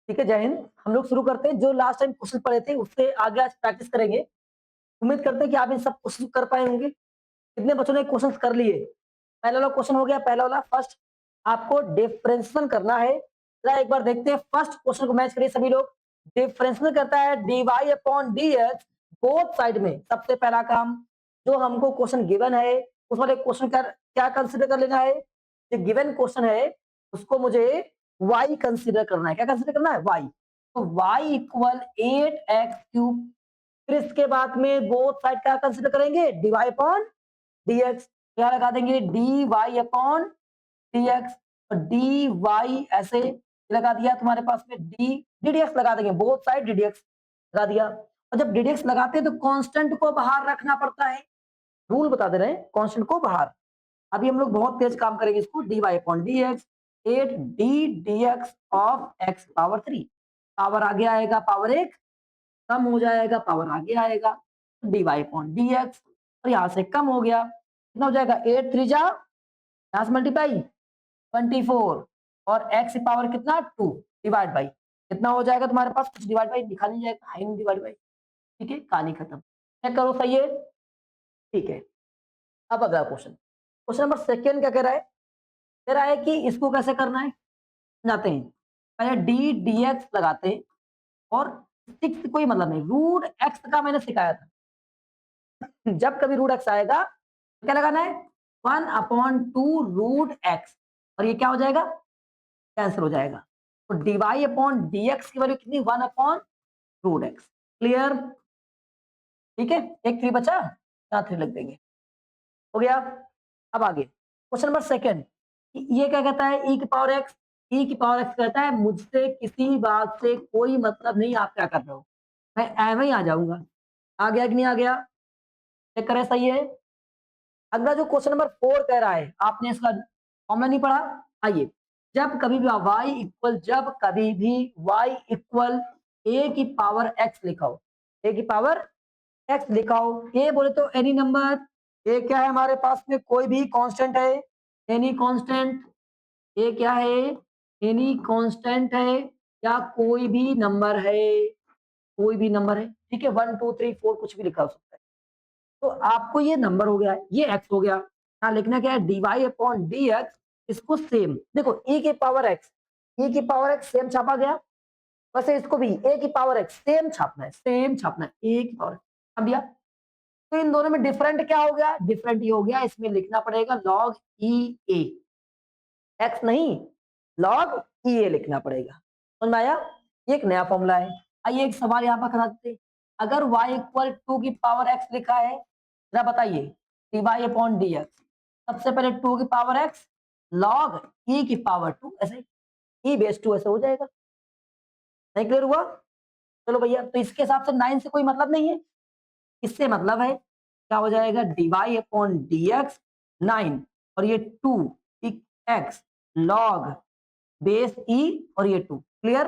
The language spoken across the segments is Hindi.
ठीक है, जय हिंद। हम लोग शुरू करते हैं। जो लास्ट टाइम क्वेश्चन पढ़े थे उससे आगे आज प्रैक्टिस करेंगे। उम्मीद करते हैं कि आप इन सब क्वेश्चन कर पाए होंगे। कितने बच्चों ने क्वेश्चन कर लिए? पहला वाला क्वेश्चन हो गया। पहला वाला फर्स्ट आपको डिफरेंशियल करना है। जरा एक बार देखते हैं फर्स्ट क्वेश्चन को मैच करिए सभी लोग। डिफरेंशियल करता है dy upon dx both side में। सबसे पहला काम जो हमको क्वेश्चन गिवन है उस वाले क्वेश्चन का क्या कंसीडर कर लेना है। जो गिवन क्वेश्चन है उसको मुझे y कंसीडर करना है। क्या कंसीडर करना है? y। तो y इक्वल 8x क्यूब। फिर इसके बाद में बोथ साइड क्या कंसीडर करेंगे? dy upon dx। क्या लगा देंगे? dy अपॉन dx और dy ऐसे लगा दिया। तुम्हारे पास में ddx लगा देंगे। बोथ साइड ddx लगा दिया। और जब ddx लगाते हैं तो कांस्टेंट को बाहर रखना पड़ता है। रूल बता दे रहे हैं, कांस्टेंट को बाहर। अभी हम लोग बहुत तेज काम करेंगे इसको। dy upon dx 8d dx of x power 3। Power आगे आएगा, पावर 1 कम हो जाएगा, पावर आगे आएगा। dy अपॉन dx और यहाँ से कम हो गया, कितना हो जाएगा? 8 3 जा, यहाँ से मल्टीप्लाई 24 और x की पावर कितना? 2 डिवाइड बाई कितना हो जाएगा तुम्हारे पास? कुछ डिवाइड बाई लिखा नहीं जाएगा, है नहीं डिवाइड बाई। ठीक है, कहानी खत्म। चेक करो, सही है? ठीक है। अब अगला क्वेश्चन, क्वेश्चन नंबर सेकेंड क्या कह रहा है? कह रहा है कि इसको कैसे करना है, जाते हैं। पहले डी डी एक्स लगाते हैं और सिक्स कोई मतलब नहीं, रूट एक्स का मैंने सिखाया था। जब कभी रूट एक्स आएगा तो क्या लगाना है? 1/2 रूट एक्स और ये क्या हो जाएगा? कैंसिल हो जाएगा। तो डीवाई अपॉन डी एक्स की वैल्यू कितनी? 1 रूट एक्स। क्लियर? ठीक है, एक 3 बचा, यहाँ 3 लग देंगे। हो गया। अब आगे क्वेश्चन नंबर सेकेंड, ये क्या कहता है? ई की पावर एक्स। ई की पावर एक्स कहता है मुझसे किसी बात से कोई मतलब नहीं आप क्या कर रहे हो, मैं एम ही आ जाऊंगा। आ गया कि नहीं आ गया? चेक करें, सही है। अगला जो क्वेश्चन नंबर 4 कह रहा है, आपने इसका फॉर्मूला नहीं पढ़ा। आइए, जब कभी भी y इक्वल ए की पावर एक्स लिखाओ, ए की पावर एक्स लिखाओ। ए बोले तो एनी नंबर। ए क्या है हमारे पास में? कोई भी कांस्टेंट है, एनी कांस्टेंट। ए क्या है? एनी कांस्टेंट है या कोई भी नंबर है, कोई भी नंबर है। ठीक है, 1 2 3 4 कुछ भी लिखा हो सकता है। तो आपको ये नंबर हो गया, ये एक्स हो गया। यहाँ लिखना क्या है? dy upon D x. इसको सेम देखो, e की पावर एक्स, e की पावर एक्स सेम छापा गया। वैसे इसको भी a की पावर एक्स सेम छापना है, सेम छापना है, a की पावर छाप दिया। तो इन दोनों में डिफरेंट क्या हो गया? डिफरेंट ये हो गया, इसमें लिखना पड़ेगा लॉग ई ए, एक्स नहीं लॉग ई ए लिखना पड़ेगा। समझ में आया? ये एक नया फॉर्मूला है। आइए एक सवाल यहाँ पर करा देते हैं। अगर y इक्वल 2 की पावर x लिखा है, जरा बताइए d Y upon D x. सबसे पहले 2 की पावर x लॉग e की पावर 2, ऐसे e बेस 2 ऐसे हो जाएगा। नहीं क्लियर हुआ? चलो भैया, तो इसके हिसाब से 9 से कोई मतलब नहीं है, इससे मतलब है। क्या हो जाएगा? D Y upon D x 9 और ये 2 एक्स लॉग बेस ई और ये 2। क्लियर?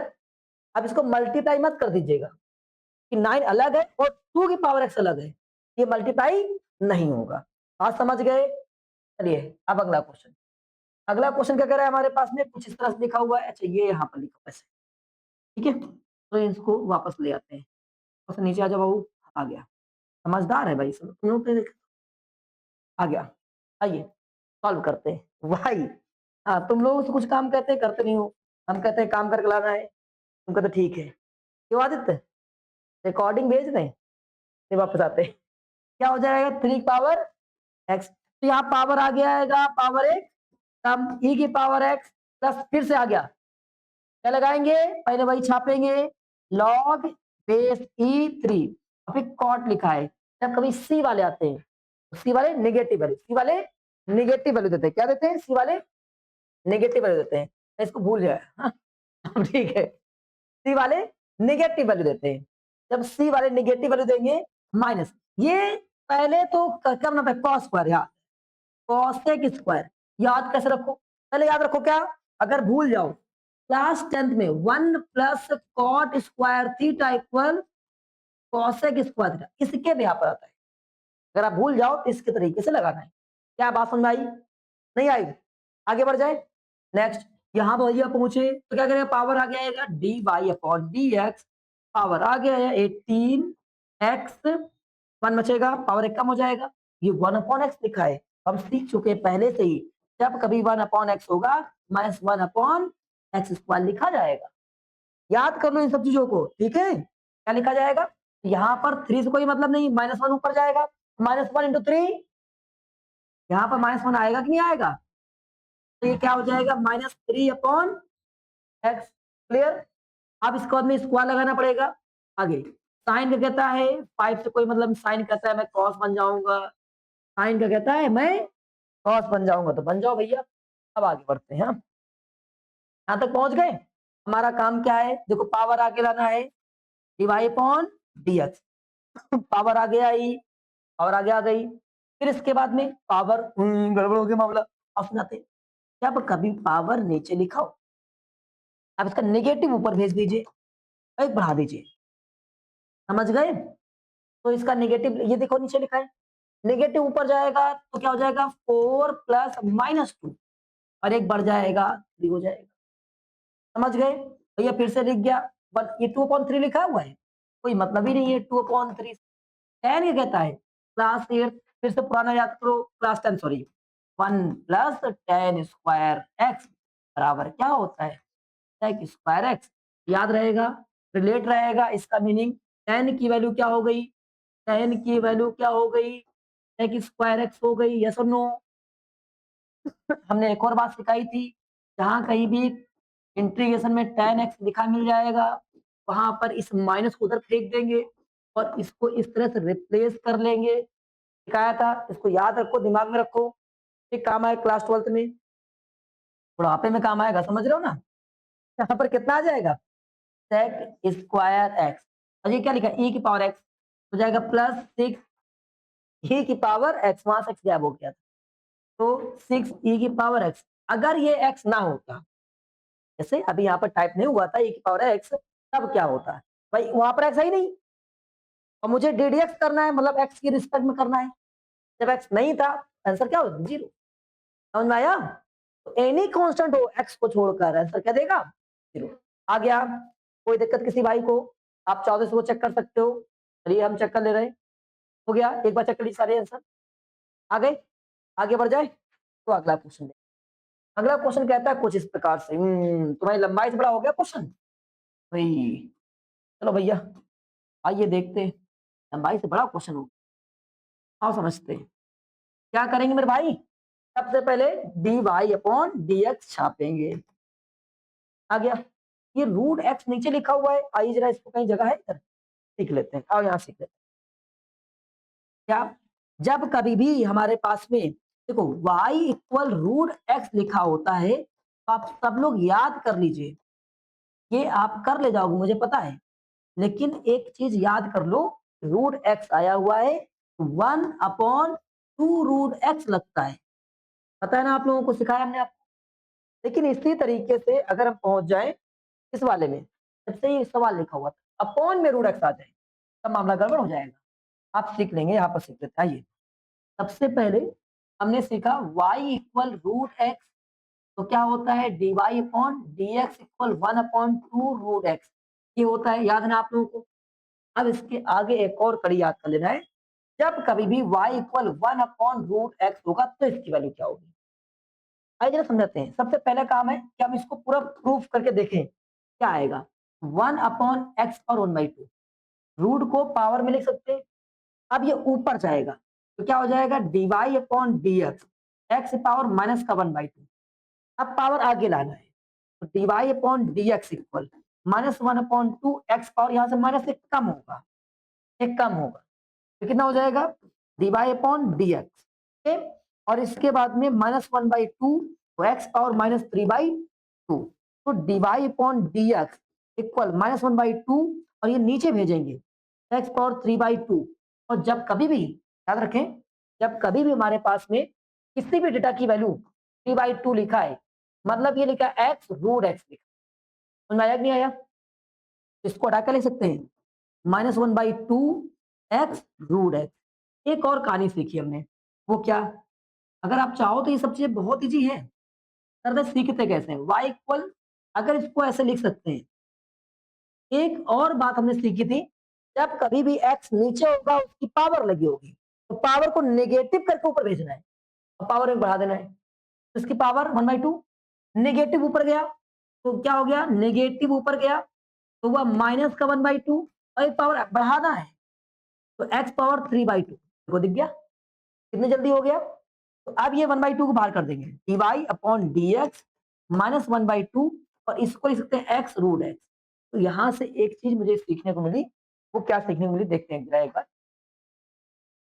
अब इसको मल्टीप्लाई मत कर दीजिएगा कि 9 अलग है और 2 की पावर एक्स अलग है, ये मल्टीप्लाई नहीं होगा। बात समझ गए? चलिए अब अगला क्वेश्चन। अगला क्वेश्चन क्या कह रहा है हमारे पास में? कुछ इस तरह से लिखा हुआ है। अच्छा, ये यहाँ पर लिखा वैसे। ठीक है, तो इसको वापस ले आते हैं। बस नीचे आ जाओ बाबू। आ गया, समझदार है भाई सब तुम लोग के। आ गया। आइए सॉल्व करते हैं। भाई हाँ, तुम लोग से कुछ काम कहते हैं, करते नहीं हो। हम कहते हैं काम करके लाना है, तुम कहते ठीक है। क्यों आदित्य? रिकॉर्डिंग भेज दें, फिर वापस आते हैं। क्या हो जाएगा? 3 पावर एक्स। तो यहाँ पावर आ गया आएगा पावर एक, तब ई की पावर एक्स प्लस फिर से आ गया। क्या लगाएंगे? पहले वही छापेंगे, लॉग बेस ई 3 और फिर कॉट लिखा है। जब कभी सी वाले आते हैं, सी वाले नेगेटिव वैल्यू, सी वाले नेगेटिव वैल्यू देते हैं। क्या देते हैं? सी वाले नेगेटिव वैल्यू देते हैं। इसको भूल जाए, हाँ? ठीक है, सी वाले नेगेटिव वैल्यू देते हैं। जब सी वाले नेगेटिव वैल्यू देंगे माइनस, ये पहले तो क्या बनता है? कॉस स्क्वायर, याद कॉसेक स्क्वायर। याद कैसे रखो? पहले याद रखो क्या, अगर भूल जाओ क्लास 10th में 1 plus cot square theta equal cosec square theta, इसके भी यहाँ पर आता है। अगर आप भूल जाओ तो इसके तरीके से लगाना है। क्या बात समझ में आई? नहीं आई? आगे बढ़ जाए। नेक्स्ट यहाँ भैया पहुंचे तो क्या करेगा, पावर आ गया आएगा D Y upon D X, power आ गया है 18 एक्स, 1 बचेगा, पावर एक कम हो जाएगा, ये 1/x लिखा है, हम सीख चुके हैं पहले से ही, जब कभी 1/x होगा -1/x² लिखा जाएगा। याद कर लो इन सब चीजों को, ठीक है। क्या लिखा जाएगा, यहाँ पर 3 से कोई मतलब नहीं, -1 ऊपर जाएगा, -1 × 3, यहाँ पर -1 आएगा कि नहीं आएगा, तो ये क्या हो जाएगा -3/x, क्लियर। अब इसके बाद में स्क्वायर लगाना पड़ेगा। आगे साइन का कहता है 5 से कोई मतलब, साइन कहता है मैं कॉस बन जाऊंगा, साइन का कहता है मैं कॉस बन जाऊंगा, तो बन जाओ भैया। अब आगे बढ़ते हैं, यहाँ तक पहुंच गए। हमारा काम क्या है, देखो पावर आगे लाना है, dy अपॉन dx, पावर आगे आई, पावर आगे आ गई, फिर इसके बाद में पावर, गड़बड़ हो गया मामला, ऑप्शन आते हैं। जब कभी पावर नीचे लिखा हो, अब इसका नेगेटिव ऊपर भेज दीजिए, एक बढ़ा दीजिए, समझ गए। तो इसका नेगेटिव ये देखो नीचे लिखा है, नेगेटिव ऊपर जाएगा तो क्या हो जाएगा 4 + -2, और एक बढ़ जाएगा 3 हो जाएगा, समझ गए भैया। फिर से लिख गया, बट ये 2/3 लिखा हुआ है, कोई मतलब ही नहीं है 2/3, tan ये कहता है क्लास 8, फिर से पुराना याद करो, क्लास 10 सॉरी, 1 + tan² x बराबर क्या होता है, sec²x, याद रहेगा, रिलेट रहेगा, इसका मीनिंग tan की वैल्यू क्या हो गई, tan की वैल्यू क्या हो गई, sec²x हो गई, यस और नो। हमने एक और बात सिखाई थी, जहां कहीं भी इंटीग्रेशन में tan x लिखा मिल जाएगा, वहां पर इस माइनस को उधर फेंक देंगे और इसको इस तरह से रिप्लेस कर लेंगे, सिखाया था, इसको याद रखो, दिमाग में रखो, ये काम आए क्लास 12th में, बुढ़ापे में काम आएगा, समझ रहे हो ना। यहाँ पर कितना आ जाएगा, sec²x, और ये क्या लिखा e की पावर x हो जाएगा +6 e की पावर x, वहां से x गायब हो गया था, तो 6 e की पावर x, अगर ये x ना होता, जैसे अभी यहाँ पर टाइप नहीं हुआ था e की पावर x, तब क्या होता है भाई, वहां पर x है ही नहीं, और मुझे ddx करना है, मतलब x की रिस्पेक्ट में करना है, जब x नहीं था आंसर क्या होगा 0, समझ में आया। तो एनी कांस्टेंट हो x को छोड़कर आंसर क्या देगा 0, आ गया। कोई दिक्कत किसी भाई को, आप चाहो तो इसको चेक कर सकते हो, चलिए हम चेक कर ले रहे हैं, हो गया, एक बार चेक कर लीजिए सारे आंसर आ गए। आगे बढ़ जाए तो अगला क्वेश्चन, अगला क्वेश्चन कहता है कुछ इस प्रकार से, तुम्हारी लंबाई से बड़ा हो गया क्वेश्चन भाई, चलो भैया आइए देखते हैं, लंबाई से बड़ा क्वेश्चन हो, आओ समझते हैं। क्या करेंगे मेरे भाई, सबसे पहले dy/dx छापेंगे, आ गया, ये √x नीचे लिखा हुआ है, आइए जरा इसको कहीं जगह है इधर सीख लेते हैं, आओ यहाँ सीख लेते हैं। क्या, जब कभी भी हमारे पास में देखो y = √x लिखा होता है, तो आप सब लोग याद कर लीजिए, ये आप कर ले जाओगे मुझे पता है, लेकिन एक चीज याद कर लो, √x आया हुआ है, 1/2√x लगता है, पता है ना, आप लोगों को सिखाया हमने आपको। लेकिन इसी तरीके से अगर हम पहुंच जाए इस वाले में, जब से ये सवाल लिखा हुआ था अपॉन में √x आ जाए, तब मामला गड़बड़ हो जाएगा, आप सीख लेंगे, यहाँ पर सीख लेते हैं। आइए सबसे पहले हमने सीखा y √x, तो क्या होता है dy/dx = 1/2√x, ये होता है, याद है ना आप लोगों को। अब इसके आगे एक और कड़ी याद कर लेना है, जब कभी भी y = 1/√x होगा तो इसकी वैल्यू क्या होगी। आइए जरा समझाते हैं, सबसे पहला काम है कि हम इसको पूरा प्रूफ करके देखें क्या आएगा, 1/x/1/2, रूट को पावर में लिख सकते हैं, अब ये ऊपर जाएगा तो क्या हो जाएगा dy/dx, x पावर माइनस का 1/2, अब पावर आगे लाना है, तो dy/dx इक्वल -1/2, x पावर यहाँ से माइनस एक कम होगा, एक कम होगा, तो कितना हो जाएगा dy/dx, ठीक, और इसके बाद में -1/2, तो x पावर -3/2, तो dy/dx इक्वल -1/2, और ये नीचे भेजेंगे x पावर 3/2, और जब कभी भी याद रखें, जब कभी भी हमारे पास में किसी भी डेटा की वैल्यू 3/2 लिखा है, मतलब ये लिखा है x √x लिखा, समझ में आया कि नहीं आया, इसको हटा कर लिख सकते हैं -1/2 x √x। एक और कहानी सीखी हमने, वो क्या, अगर आप चाहो तो ये सब चीजें बहुत इजी है, सर सीखते कैसे हैं? y इक्वल, अगर इसको ऐसे लिख सकते हैं, एक और बात हमने सीखी थी, जब कभी भी x नीचे होगा उसकी पावर लगी होगी, तो पावर को नेगेटिव करके ऊपर भेजना है और पावर में बढ़ा देना है। तो इसकी पावर 1/2, नेगेटिव ऊपर गया तो क्या हो गया, नेगेटिव ऊपर गया तो वह माइनस का 1/2 और एक पावर बढ़ाना है तो x पावर 3/2 को दिख गया, कितने जल्दी हो गया। तो अब ये 1/2 को बाहर कर देंगे, d Y upon D x minus 1/2 और इसको लिख सकते हैं x रूट एक्स। तो यहां से एक चीज मुझे सीखने को मिली, वो क्या सीखने को मिली देखते हैं जरा एक बार।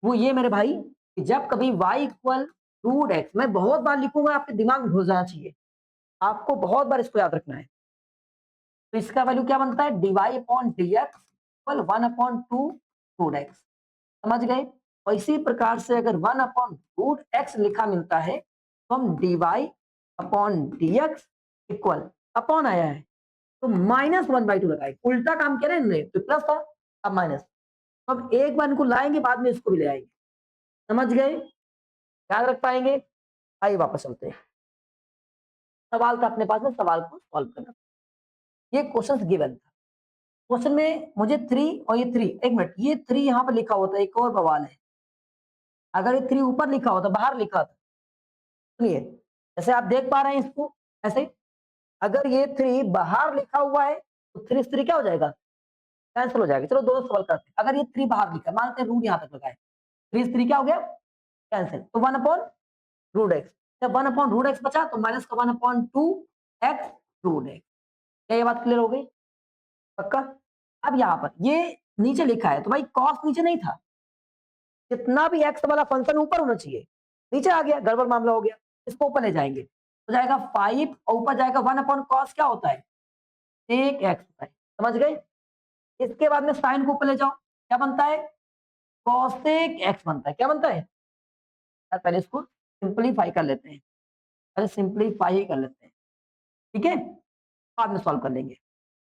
वो ये मेरे भाई कि जब कभी y इक्वल रूट एक्स, मैं बहुत बार लिखूंगा, आपके दिमाग में घुस जाना चाहिए, आपको बहुत बार इसको याद रखना है। तो इसका वैल्यू क्या बनता है, d Y upon D x equal 1/2 root x, समझ गए। और इसी प्रकार से अगर 1/√x लिखा मिलता है तो हम d Y upon D x equal, upon आया है तो -1/2 लगाए, उल्टा काम करें हमने, तो प्लस था अब माइनस। तो अब एक बार इनको लाएंगे, बाद में इसको भी ले आएंगे, समझ गए, याद रख पाएंगे। आइए वापस चलते हैं, सवाल था अपने पास में, सवाल को सॉल्व करना। ये क्वेश्चन गिवन था, क्वेश्चन में मुझे 3 और ये 3, एक मिनट, ये 3 यहाँ पर लिखा होता है, एक और बवाल है, अगर ये 3 ऊपर लिखा होता, बाहर लिखा था, सुनिए, जैसे आप देख पा रहे हैं इसको ऐसे, अगर ये 3 बाहर लिखा हुआ है तो 3 3 क्या हो जाएगा, कैंसिल हो जाएगा। चलो दोनों सवाल करते हैं, अगर ये 3 बाहर लिखा है, मानते हैं रूट यहाँ तक लगाए, 3 3 क्या हो गया, कैंसिल, तो 1/√x, जब 1/√x बचा तो माइनस का 1/2x रूट एक्स। क्या ये बात क्लियर हो गई, पक्का। अब यहाँ पर ये नीचे लिखा है तो भाई कॉस नीचे नहीं था, जितना भी एक्स वाला फंक्शन ऊपर होना चाहिए, नीचे आ गया, गड़बड़ मामला हो गया, इसको ऊपर ले जाएंगे तो जाएगा 5 और ऊपर जाएगा 1/cos, क्या होता है, सेक एक्स होता है, समझ गए। इसके बाद में साइन को ऊपर ले जाओ, क्या बनता है, कॉसेक एक्स बनता है, क्या बनता है यार, पहले इसको सिंपलीफाई कर लेते हैं, पहले सिंपलीफाई ही कर लेते हैं, ठीक है, बाद में सॉल्व कर लेंगे।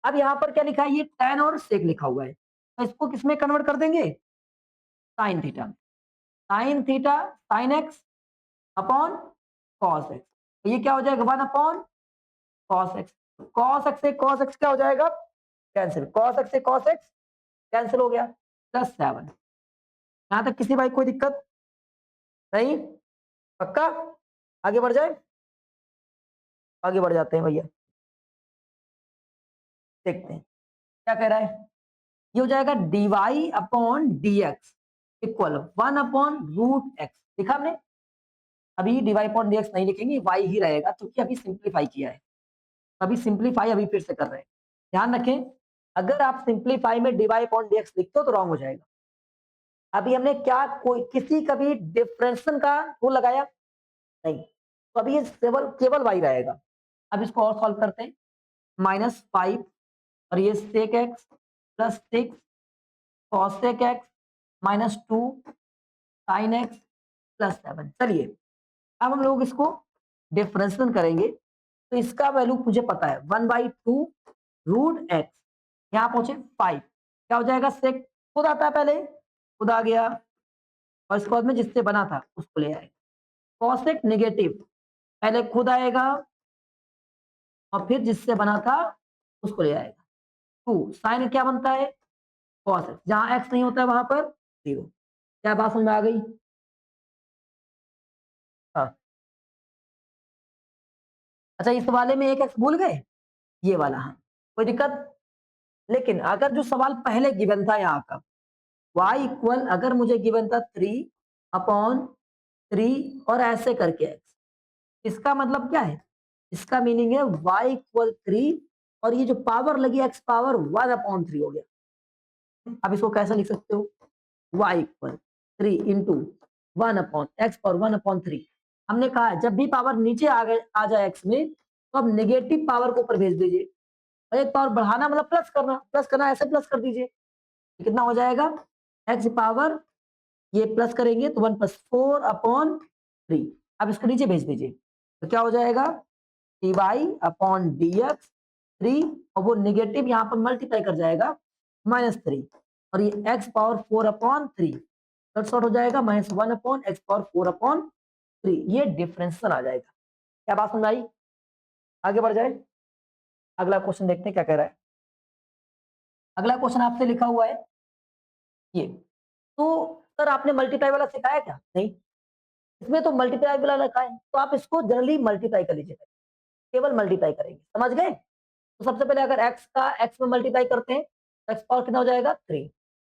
अब यहाँ पर क्या लिखा है, ये tan और सेक लिखा हुआ है, तो इसको किसमें कन्वर्ट कर देंगे, sine theta, sine theta sine x upon cos x, ये क्या हो जाएगा 1/cos x, cos x से cos x क्या हो जाएगा, कैंसिल, cos x से cos x कैंसिल हो गया, +7। यहां तक किसी भाई कोई दिक्कत नहीं, पक्का। आगे बढ़ जाए, आगे बढ़ जाते हैं भैया, देखते हैं क्या कह रहा है। ये हो जाएगा dy upon dx equal 1/√x, लिखा हमने, अभी dy अपॉन dx नहीं लिखेंगे, y ही रहेगा क्योंकि अभी सिंप्लीफाई किया है, अभी सिंप्लीफाई अभी फिर से कर रहे हैं, ध्यान रखें, अगर आप सिंप्लीफाई में dy अपॉन dx लिखते हो तो रॉन्ग हो जाएगा। अभी हमने क्या कोई किसी का भी डिफरेंशिएशन का रूल लगाया नहीं, तो अभी ये केवल केवल y रहेगा। अब इसको और सॉल्व करते हैं, -5 और ये sec x plus 6 cosec x -2 sin x plus 7। चलिए अब हम लोग इसको डिफरेंशिएशन करेंगे, तो इसका वैल्यू मुझे पता है 1/2√x, यहाँ पहुंचे 5, क्या हो जाएगा, sec खुद आता है, पहले खुद आ गया और इसके बाद में जिससे बना था उसको ले आएगा, cosec नेगेटिव पहले खुद आएगा और फिर जिससे बना था उसको ले आएगा, 2 साइन क्या बनता है, cos x, जहां x नहीं होता है वहां पर 0। क्या बात समझ में आ गई, हाँ। अच्छा इस वाले में एक x भूल गए, ये वाला, हाँ कोई दिक्कत। लेकिन अगर जो सवाल पहले गिवन था यहाँ का, y इक्वल, अगर मुझे गिवन था 3/3 और ऐसे करके x, इसका मतलब क्या है, इसका मीनिंग है y इक्वल 3 और ये जो पावर लगी x पावर 1/3 हो गया। अब इसको कैसे लिख सकते हो, y इक्वल 3 इंटू 1/x और 1/3। हमने कहा है जब भी पावर नीचे आ जाए x में तो अब नेगेटिव पावर को ऊपर भेज दीजिए, और एक पावर बढ़ाना मतलब प्लस करना ऐसे प्लस कर दीजिए, कितना हो जाएगा, x पावर, ये प्लस करेंगे तो 1 + 4/3। अब इसको नीचे भेज दीजिए तो क्या हो जाएगा, dy/dx 3 और वो नेगेटिव यहाँ पर मल्टीप्लाई कर जाएगा -3 और ये x पावर 4/3 शॉर्ट हो जाएगा -1/x पावर 4/3, ये डिफरेंशियल आ जाएगा। क्या बात समझ आई, आगे बढ़ जाए, अगला क्वेश्चन देखते हैं क्या कह रहा है। अगला क्वेश्चन आपसे लिखा हुआ है ये, तो सर आपने मल्टीप्लाई वाला सिखाया क्या? नहीं, इसमें तो मल्टीप्लाई वाला लिखा है, तो आप इसको जनरली मल्टीप्लाई कर लीजिए, केवल मल्टीप्लाई करेंगे, समझ गए? तो सबसे पहले अगर x का x में मल्टीप्लाई करते हैं तो x पावर कितना हो जाएगा 3।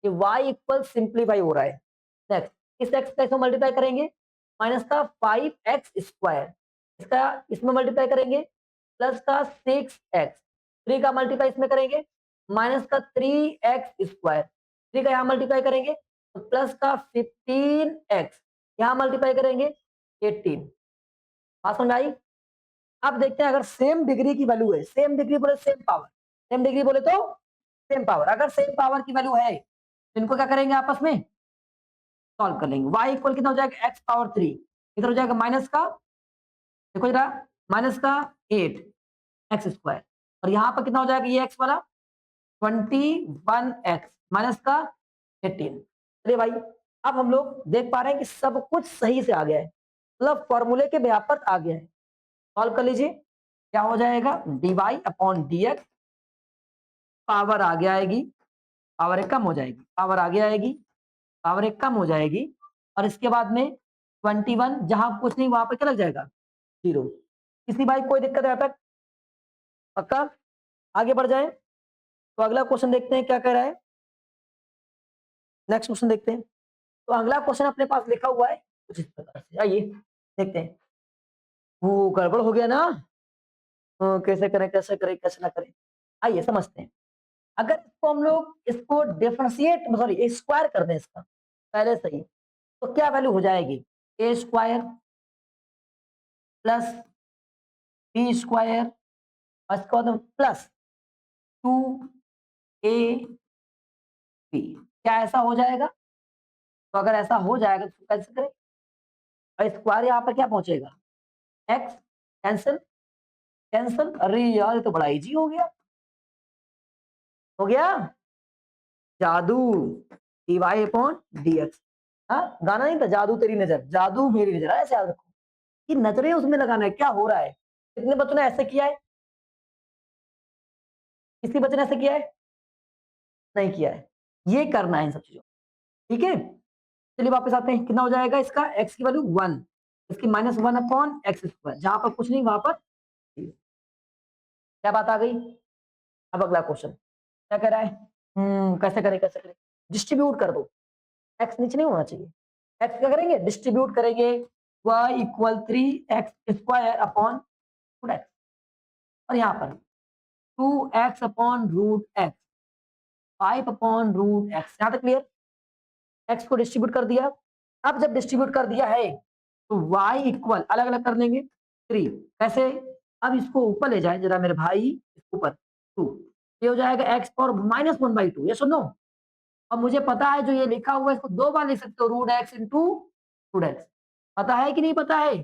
ये y इक्वल सिंप्लीफाई हो रहा है। नेक्स्ट इस x का इसमें मल्टीप्लाई करेंगे, माइनस का 5x स्क्वायर, इसका इसमें मल्टीप्लाई करेंगे प्लस का 6x, 3 का मल्टीप्लाई इसमें करेंगे माइनस का 3x स्क्वायर, 3 का यहाँ मल्टीप्लाई करेंगे तो प्लस का 15x, यहाँ मल्टीप्लाई करेंगे 18। बात समझ आई? अब देखते हैं अगर सेम डिग्री की वैल्यू है, सेम डिग्री बोले सेम पावर, सेम डिग्री बोले तो सेम पावर, अगर सेम पावर की वैल्यू है तो इनको क्या करेंगे आपस में सॉल्व कर लेंगे। y इक्वल कितना हो जाएगा x पावर 3, इधर हो जाएगा माइनस का, देखो जरा, माइनस का 8 एक्स स्क्वायर, और यहाँ पर कितना हो जाएगा ये x वाला 21x माइनस का 18। चलिए भाई, अब हम लोग देख पा रहे हैं कि सब कुछ सही से आ गया है, मतलब फॉर्मूले के व्यापक आ गया है। सॉल्व कर लीजिए, क्या हो जाएगा dy अपॉन dx, पावर आगे आएगी, पावर एक कम हो जाएगी, पावर आगे आएगी, पावर एक कम हो जाएगी, और इसके बाद में 21, जहां कुछ नहीं वहां पर क्या लग जाएगा 0। किसी भाई कोई दिक्कत है तक? पक्का? आगे बढ़ जाए, तो अगला क्वेश्चन देखते हैं क्या कह रहा है। नेक्स्ट क्वेश्चन देखते हैं, तो अगला क्वेश्चन अपने पास लिखा हुआ है कुछ इस प्रकार से, आइए देखते हैं। वो गड़बड़ हो गया ना, कैसे करें कैसे करें कैसे ना करें, आइए समझते हैं। अगर इसको हम लोग इसको डिफरेंशिएट सॉरी स्क्वायर कर दें इसका पहले से ही, तो क्या वैल्यू हो जाएगी ए स्क्वायर प्लस बी स्क्वायर, और इसके बाद प्लस 2 ए बी, क्या ऐसा हो जाएगा? तो अगर ऐसा हो जाएगा तो कैसे करें, और स्क्वायर यहाँ पर क्या पहुंचेगा एक्स, कैंसिल कैंसिल, अरे यार ये तो बड़ा इजी हो गया, हो गया जादू, dy अपॉन dx। हाँ गाना नहीं था जादू तेरी नजर जादू मेरी नजर, ऐसे याद रखो कि नजरें उसमें लगाना है, क्या हो रहा है। कितने बच्चों ने ऐसे किया है? किसी बच्चे ने ऐसे किया है? नहीं किया है, ये करना है इन सब चीजों, ठीक है। चलिए वापस आते हैं, कितना हो जाएगा इसका x की वैल्यू 1, इसकी माइनस 1 अपॉन एक्स स्क्वायर, जहां पर कुछ नहीं वहां पर क्या बात आ गई। अब अगला क्वेश्चन क्या कह रहा है, कैसे करें कैसे करें, डिस्ट्रीब्यूट कर दो, x नीचे नहीं होना चाहिए, x क्या करेंगे डिस्ट्रीब्यूट करेंगे, y equal 3x square upon root x, और यहाँ पर 2x upon root x, 5 upon root x, यहाँ तक क्लियर। x को डिस्ट्रीब्यूट कर दिया, अब जब डिस्ट्रीब्यूट कर दिया है तो y इक्वल अलग अलग कर लेंगे 3, कैसे? अब इसको ऊपर ले जाए जरा मेरे भाई, ऊपर 2, ये हो जाएगा x पावर माइनस 1/2, ये सुनो। अब मुझे पता है जो ये लिखा हुआ है इसको 2 बार लिख सकते हो, root x into root x, पता है कि नहीं पता है?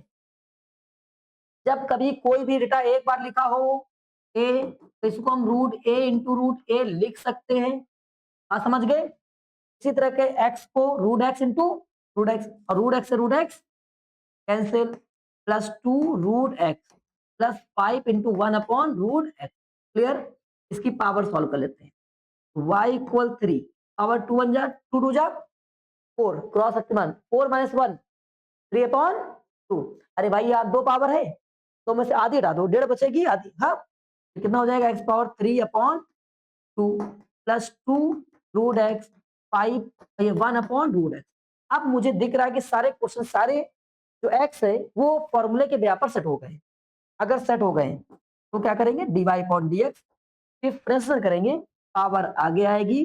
जब कभी कोई भी डेटा एक बार लिखा हो ए, तो इसको हम रूट ए इंटू रूट ए लिख सकते हैं, हाँ समझ गए। इसी तरह के x को root x into root x, और रूट एक्स से root x cancel, plus 2 root x plus 5 into 1 upon root x, clear. इसकी पावर सॉल्व कर लेते हैं, y इक्वल 3, पावर 2 1 जा 2 2 जा 4, क्रॉस एक्टिवन 4 माइनस 1 3 अपॉन 2, अरे भाई यार दो पावर है, तो में से आधी हटा दो, 1.5 बचेगी आधी, हाँ तो कितना हो जाएगा x power 3 upon 2 plus 2 root x 5, ये 1 अपॉन रूट एक्स। अब मुझे दिख रहा है कि सारे क्वेश्चन सारे जो x है वो फॉर्मूले के व्यापर सेट हो गए, अगर सेट हो गए तो क्या करेंगे dy अपॉन dx, डिफरेंशियल करेंगे, पावर आगे आएगी,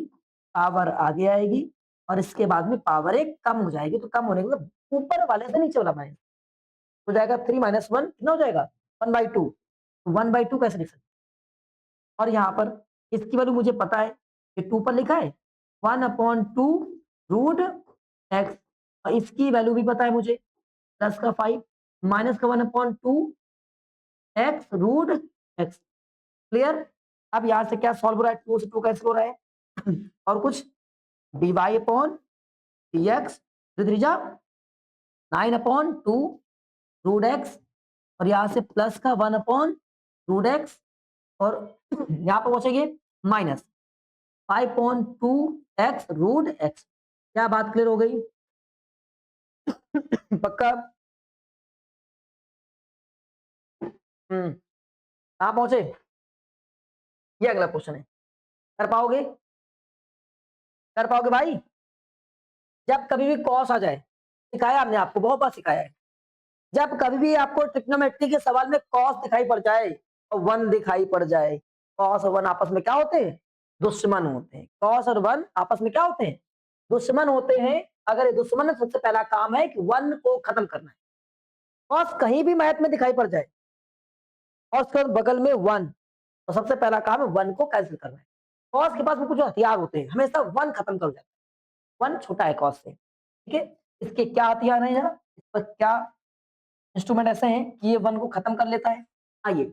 पावर आगे आएगी, और इसके बाद में पावर एक कम हो जाएगी, तो कम होने के मतलब ऊपर वाले से नीचे वाला माइनस हो जाएगा, 3 माइनस 1 कितना हो जाएगा 1/2, 1/2 कैसे लिख सकते, और यहाँ पर इसकी वैल्यू मुझे पता है, ये 2 पर लिखा है 1 अपॉन 2 रूट एक्स, और इसकी वैल्यू भी पता है मुझे, प्लस का 5 माइनस का 1 upon 2 x root x, clear. अब यहाँ से क्या सॉल्व हो रहा है, 2 से 2 कैंसिल हो रहा है और कुछ dy upon dx, 9 upon 2 root x, और यहाँ से प्लस का 1 अपॉन रूट एक्स और यहाँ पर पहुंचेंगे माइनस 5/2 एक्स रूट एक्स। क्या बात क्लियर हो गई? पक्का? कहाँ पहुंचे? ये अगला क्वेश्चन है। कर पाओगे? कर पाओगे भाई? जब कभी भी कॉस आ जाए, सिखाया हमने आपको, बहुत बार सिखाया है, जब कभी भी आपको ट्रिग्नोमेट्री के सवाल में कॉस दिखाई पड़ जाए और वन दिखाई पड़ जाए, कॉस और वन आपस में क्या होते हैं? दुश्मन होते हैं। कॉस और वन आपस में क्या होते हैं? दुश्मन होते हैं। अगर ये दुश्मन है, सबसे पहला काम है कि वन को खत्म करना है। कॉस कहीं भी मैथ में दिखाई पड़ जाए और उसके बगल में वन, तो सबसे पहला काम है वन को कैंसिल करना है। कॉस के पास में कुछ हथियार होते हैं, हमेशा वन खत्म कर जाता है। वन छोटा है कॉस से, ठीक है। इसके क्या हथियार है जरा, इस पर क्या इंस्ट्रूमेंट ऐसे हैं कि ये वन को खत्म कर लेता है? आइए,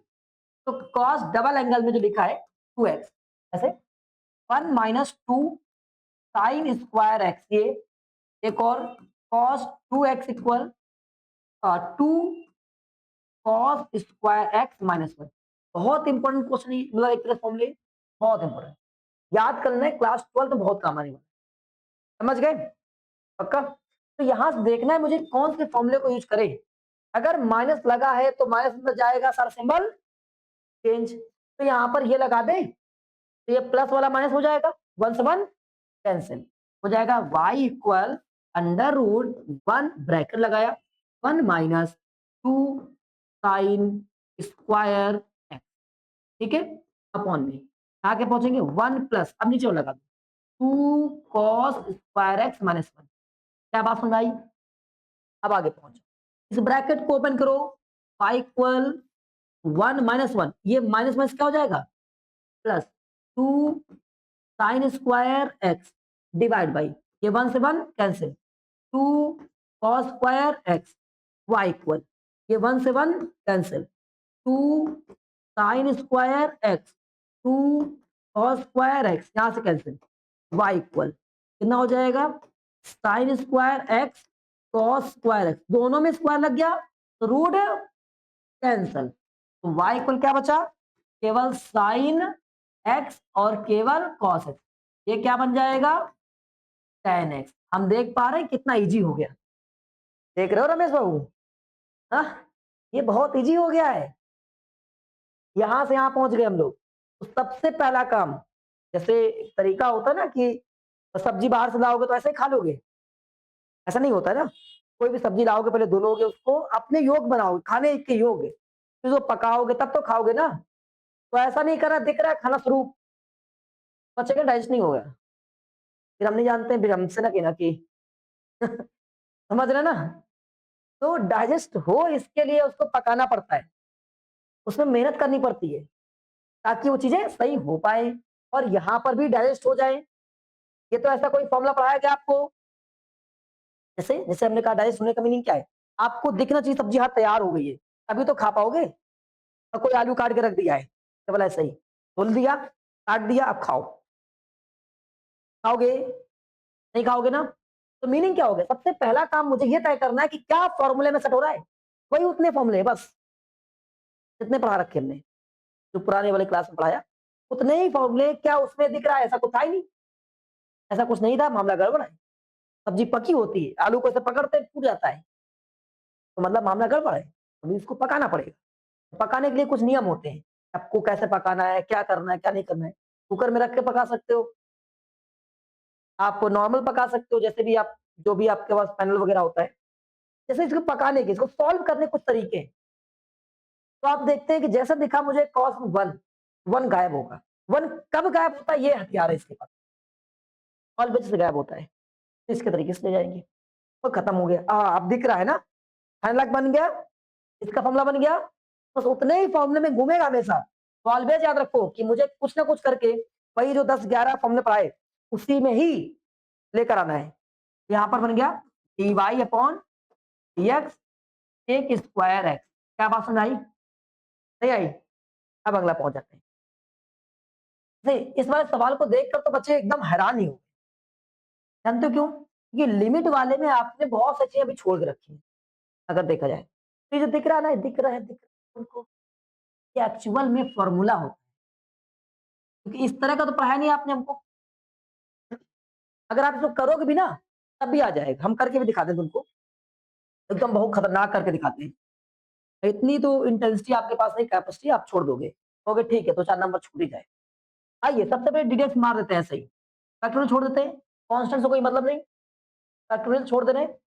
तो कॉस डबल एंगल में जो लिखा है 2x, ऐसे 1 - 2 साइन स्क्वायर एक्स, ये एक और cos 2x equal 2 cos square x -1। बहुत इंपॉर्टेंट क्वेश्चन है, मतलब एक तरह फॉर्मूले बहुत इंपॉर्टेंट, याद करना है, क्लास 12 में बहुत काम आने वाला। समझ गए? पक्का? तो यहां से देखना है मुझे कौन से फॉर्मूले को यूज करें। अगर माइनस लगा है तो माइनस में जाएगा सारा सिंबल चेंज, तो यहां पर ये लगा दे, तो ये प्लस वाला माइनस हो जाएगा, 1 से 1 कैंसिल हो जाएगा। y इक्वल √1 ब्रैकेट लगाया 1 - 2 साइन स्क्वायर एक्स, ठीक है, अपॉन में आगे पहुंचेंगे 1 प्लस, अब नीचे लगा दो 2 कॉस स्क्वायर एक्स -1। क्या बात समझ आई? अब आगे पहुंचो, इस ब्रैकेट को ओपन करो, y इक्वल 1 - 1, ये माइनस माइनस क्या हो जाएगा? Plus 2 sine square x divide by, ये 1 से 1 cancel, 2 cos square x, y equal, ये 1 से 1 cancel, 2 sine square x, 2 cos square x, यहां से कैंसिल, y इक्वल कितना हो जाएगा? Sine square x cos square x, दोनों में स्क्वायर लग गया तो रूट कैंसल, तो y इक्वल क्या बचा? केवल साइन एक्स और केवल कॉस एक्स, ये क्या बन जाएगा? tan x। हम देख पा रहे हैं कितना इजी हो गया, देख रहे हो रमेश बाबू? हाँ, ये बहुत इजी हो गया है, यहां से यहां पहुंच गए हम लोग। तो सबसे पहला काम, जैसे एक तरीका होता है ना कि सब्जी बाहर से लाओगे तो ऐसे ही खा लोगे, ऐसा नहीं होता है ना। कोई भी सब्जी लाओगे पहले धुलोगे उसको, अपने योग बनाओगे, खाने के योग, फिर वो पकाओगे तब तो खाओगे ना। तो ऐसा नहीं करना, दिख रहा है खाना शुरू, बचेगा डाइजेस्ट नहीं होगा, फिर हम नहीं जानते, फिर हमसे ना कहना कि समझ रहे ना। तो डाइजेस्ट हो इसके लिए उसको पकाना पड़ता है, उसमें मेहनत करनी पड़ती है ताकि वो चीजें सही हो पाए और यहाँ पर भी डाइजेस्ट हो जाए। ये तो ऐसा कोई फॉर्मूला पढ़ाया गया आपको, जैसे जैसे हमने कहा डाइजेस्ट होने का मीनिंग क्या है, आपको दिखना चाहिए सब्जी हाँ तैयार हो गई है, अभी तो खा पाओगे। और कोई आलू काट के रख दिया है केवल ऐसे ही, धुल दिया, काट दिया, अब खाओ, खाओगे? नहीं खाओगे ना। तो मीनिंग क्या हो गया? सबसे पहला काम मुझे ये तय करना है कि क्या फॉर्मूले में सेट हो रहा है, वही उतने फॉर्मूले बस जितने पढ़ा रखे हमने, जो पुराने वाले क्लास में पढ़ाया उतने ही फॉर्मूले। क्या उसमें दिख रहा है? ऐसा कुछ था ही नहीं, ऐसा कुछ नहीं था, मामला गड़बड़ है। सब्जी पकी होती है, आलू को ऐसे पकड़ते टूट जाता है, तो मतलब मामला गड़बड़ है, अभी इसको पकाना पड़ेगा। पकाने के लिए कुछ नियम होते हैं, आपको कैसे पकाना है, क्या करना है, क्या नहीं करना है। कुकर में रख के पका सकते हो, आप नॉर्मल पका सकते हो, जैसे भी आप, जो भी आपके पास पैनल वगैरह होता है। जैसे इसको पकाने के, इसको सॉल्व करने कुछ तरीके हैं। तो आप देखते हैं कि जैसा दिखा मुझे कॉस वन, वन गायब होगा। वन कब गायब होता है? ये हथियार है इसके पास, ऑलवेज से गायब होता है। तो इसके तरीके से ले जाएंगे और खत्म हो गया। अब दिख रहा है ना, फाइनल बन गया, इसका फॉर्मूला बन गया। बस उतने ही फॉर्मूले में घूमेगा हमेशा। तो ऑलवेज याद रखो कि मुझे कुछ ना कुछ करके वही जो 10-11 फॉर्मूले पढ़ाए उसी में ही लेकर आना है। यहाँ पर बन गया dy/dx एक स्क्वायर एक्स। क्या बात समझ आई? नहीं आई? अब अगला पहुंच जाते हैं। इस वाले सवाल को देखकर तो बच्चे एकदम हैरान ही हो, जानते हो क्यों? ये लिमिट वाले में आपने बहुत सी चीजें अभी छोड़ के रखी है, अगर देखा जाए। तो ये जो दिख रहा है ना, दिख रहा है उनको, ये एक्चुअल में फॉर्मूला होता है, क्योंकि इस तरह का तो पढ़ाया नहीं आपने हमको। अगर आप इसको करोगे भी ना तब भी आ जाएगा, हम करके भी दिखाते हैं तुमको, एकदम बहुत खतरनाक करके दिखाते हैं। इतनी तो इंटेंसिटी आपके पास नहीं, कैपेसिटी, आप छोड़ दोगे, कहोगे ठीक है तो 4 नंबर छूट ही जाए। आइए सबसे पहले डिटेल्स मार देते हैं ऐसे ही, फैक्टोरियल छोड़ देते हैं, कांस्टेंट से कोई मतलब नहीं, फैक्टोरियल छोड़ दे रहे हैं।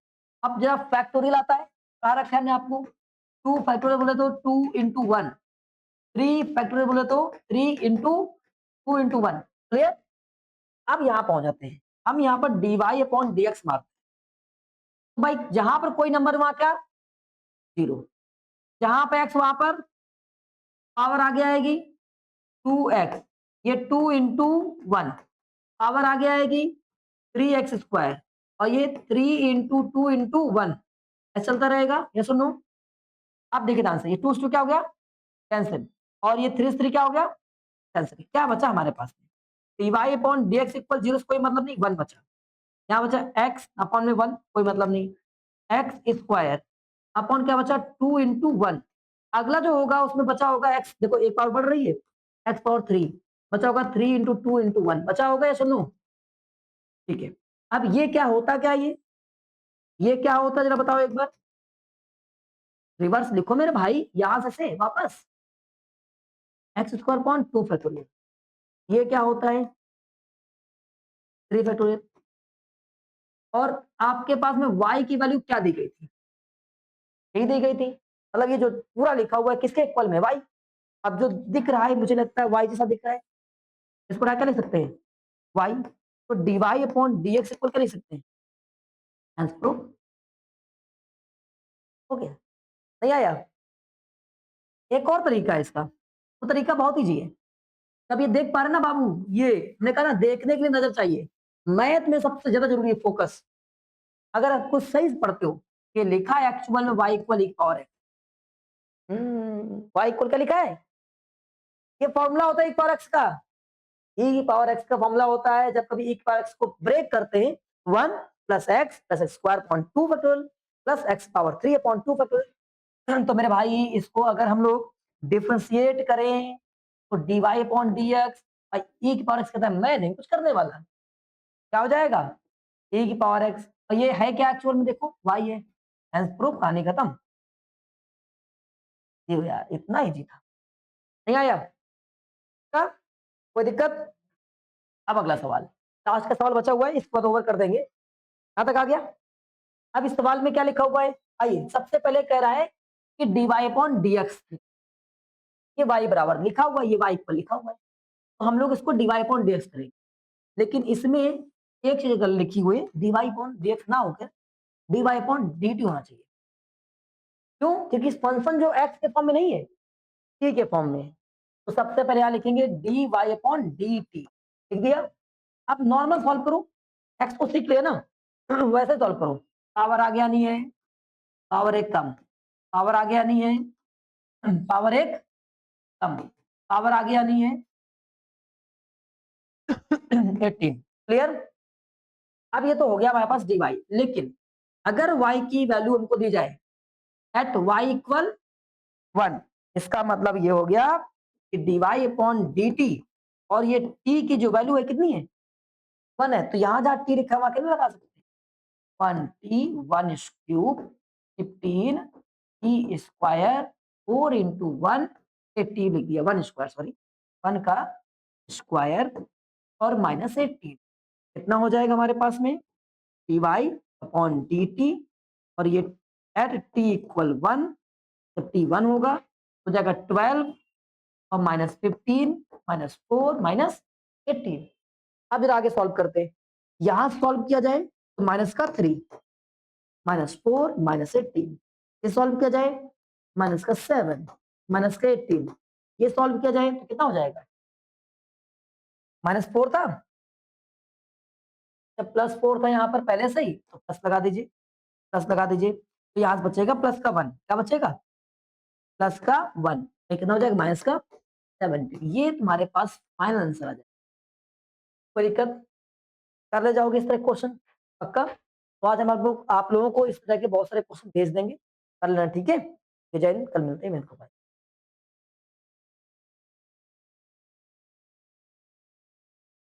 अब जरा फैक्टोरियल आता है, कहा रखा है हमने आपको, 2 फैक्टोरियल बोले तो 2 इंटू 1, 3 फैक्टोरियल बोले तो 3 इंटू 2 इंटू 1। क्लियर? अब यहाँ पहुंच जाते हैं, हम यहाँ पर dy अपॉन dx मारते हैं। तो भाई जहां पर कोई नंबर वहां क्या, 0, जहां पर x वहां पर पावर आगे आएगी 2x, ये 2 इंटू 1, पावर आगे आएगी 3x स्क्वायर, और ये 3 इंटू 2 इंटू 1, ऐसा चलता रहेगा। ये सुनो, अब देखिए आंसर, ये 2 से 2 क्या हो गया, कैंसिल, और ये 3 से 3 क्या हो गया, कैंसिल। क्या बचा हमारे पास में, dy अपॉन dx इक्वल 0 से कोई मतलब नहीं, 1 बचा। यहाँ बचा x अपॉन में 1, कोई मतलब नहीं, x स्क्वायर अपॉन क्या बचा 2 इंटू 1। अगला जो होगा उसमें बचा होगा x, देखो एक पावर बढ़ रही है, x पावर 3 बचा होगा, 3 इंटू 2 इंटू 1 बचा होगा, या सुनो, ठीक है। अब ये क्या होता, क्या ये क्या होता जरा बताओ एक बार, रिवर्स लिखो मेरे भाई, यहां से वापस एक्स स्क्वायर अपॉन 2 फैक्टोरियल, ये क्या होता है 3 फैक्टोरियल, और आपके पास में y की वैल्यू क्या दी गई थी, यही दी गई थी, मतलब ये जो पूरा लिखा हुआ है किसके इक्वल में, y। अब जो दिख रहा है मुझे लगता है y जैसा दिख रहा है, इसको क्या लिख सकते हैं, y, तो dy अपॉन dx इक्वल क्या लिख सकते हैं, आंसर प्रूफ हो गया। नहीं आया, एक और तरीका है इसका, तो तरीका बहुत ईजी है। अब ये देख पा रहे ना बाबू, ये मैंने कहा ना देखने के लिए नजर चाहिए, मैथ में सबसे ज्यादा जरूरी है फोकस। अगर आप कुछ सही से पढ़ते हो कि लिखा है एक्चुअल में y equal e power x, y equal क्या लिखा है, ये फॉर्मूला होता है e पावर x का, e पावर x का फॉर्मूला होता है, जब कभी e पावर x को ब्रेक करते हैं 1 plus x plus x square upon 2 factorial plus x power 3 upon 2 factorial. तो मेरे भाई इसको अगर हम लोग डिफरेंशिएट करें तो dy अपॉन dx, भाई e की पावर x कहता है मैं नहीं कुछ करने वाला, क्या हो जाएगा e की पावर x, और ये है क्या एक्चुअल में, देखो y है, हेंस प्रूफ, कहानी खत्म। ये यार इतना इजी था, नहीं आया का कोई दिक्कत। अब अगला सवाल, लास्ट का सवाल बचा हुआ है, इसको ओवर कर देंगे, कहां तक आ गया। अब इस सवाल में क्या लिखा हुआ है, आइए सबसे पहले कह रहा है कि dy अपॉन dx, ये y बराबर लिखा हुआ है, ये y इक्वल लिखा हुआ है, तो हम लोग इसको dy अपॉन dx करेंगे। लेकिन इसमें एक चीज गलत लिखी हुई है, dy अपॉन dx ना होकर dy अपॉन dt होना चाहिए। क्यों, क्योंकि फंक्शन जो x के फॉर्म में नहीं है, t के फॉर्म में है। तो सबसे पहले यहां लिखेंगे dy अपॉन dt, लिख दिया। अब नॉर्मल सॉल्व करो, x को सीख लिया ना वैसे सॉल्व करो, पावर आ गया नहीं है, पावर एक कम, पावर आ गया नहीं है, पावर एक कम, पावर आ गया नहीं है 18। क्लियर? अब ये तो हो गया हमारे पास dy, लेकिन अगर y की वैल्यू हमको दी जाए एट y इक्वल 1, इसका मतलब ये हो गया कि dy अपॉन dt, और ये t की जो वैल्यू है कितनी है 1 है, तो यहां जहां t लिखा हुआ कितना लगा सकते हैं 1t, 1 cube 15 t square 4 into 1, T लिख दिया 1 स्क्वायर, सॉरी 1 का स्क्वायर और माइनस 18, कितना हो जाएगा हमारे पास में dy अपॉन dt, और ये एट t इक्वल 1, जब t 1 होगा हो जाएगा 12 और माइनस 15 माइनस 4 माइनस 18। अब जरा आगे सॉल्व करते हैं, यहां सॉल्व किया जाए तो माइनस का 3 माइनस 4 माइनस 18, ये सॉल्व किया जाए माइनस का 7 माइनस का 18, ये सॉल्व किया जाए तो कितना हो जाएगा, माइनस 4 था, जब प्लस 4 था यहाँ पर पहले से ही तो प्लस लगा दीजिए, प्लस लगा दीजिए, तो यहाँ बचेगा प्लस का 1, क्या बचेगा प्लस का 1, कितना हो जाएगा माइनस का 17। ये तुम्हारे पास फाइनल आंसर आ जाएगा। कोई दिक्कत, कर ले जाओगे इस तरह क्वेश्चन पक्का। तो आज हम आप लोगों को इस तरह के बहुत सारे क्वेश्चन भेज देंगे, कर लेना, ठीक है। जय हिंद, कल मिलते हैं मेरे को।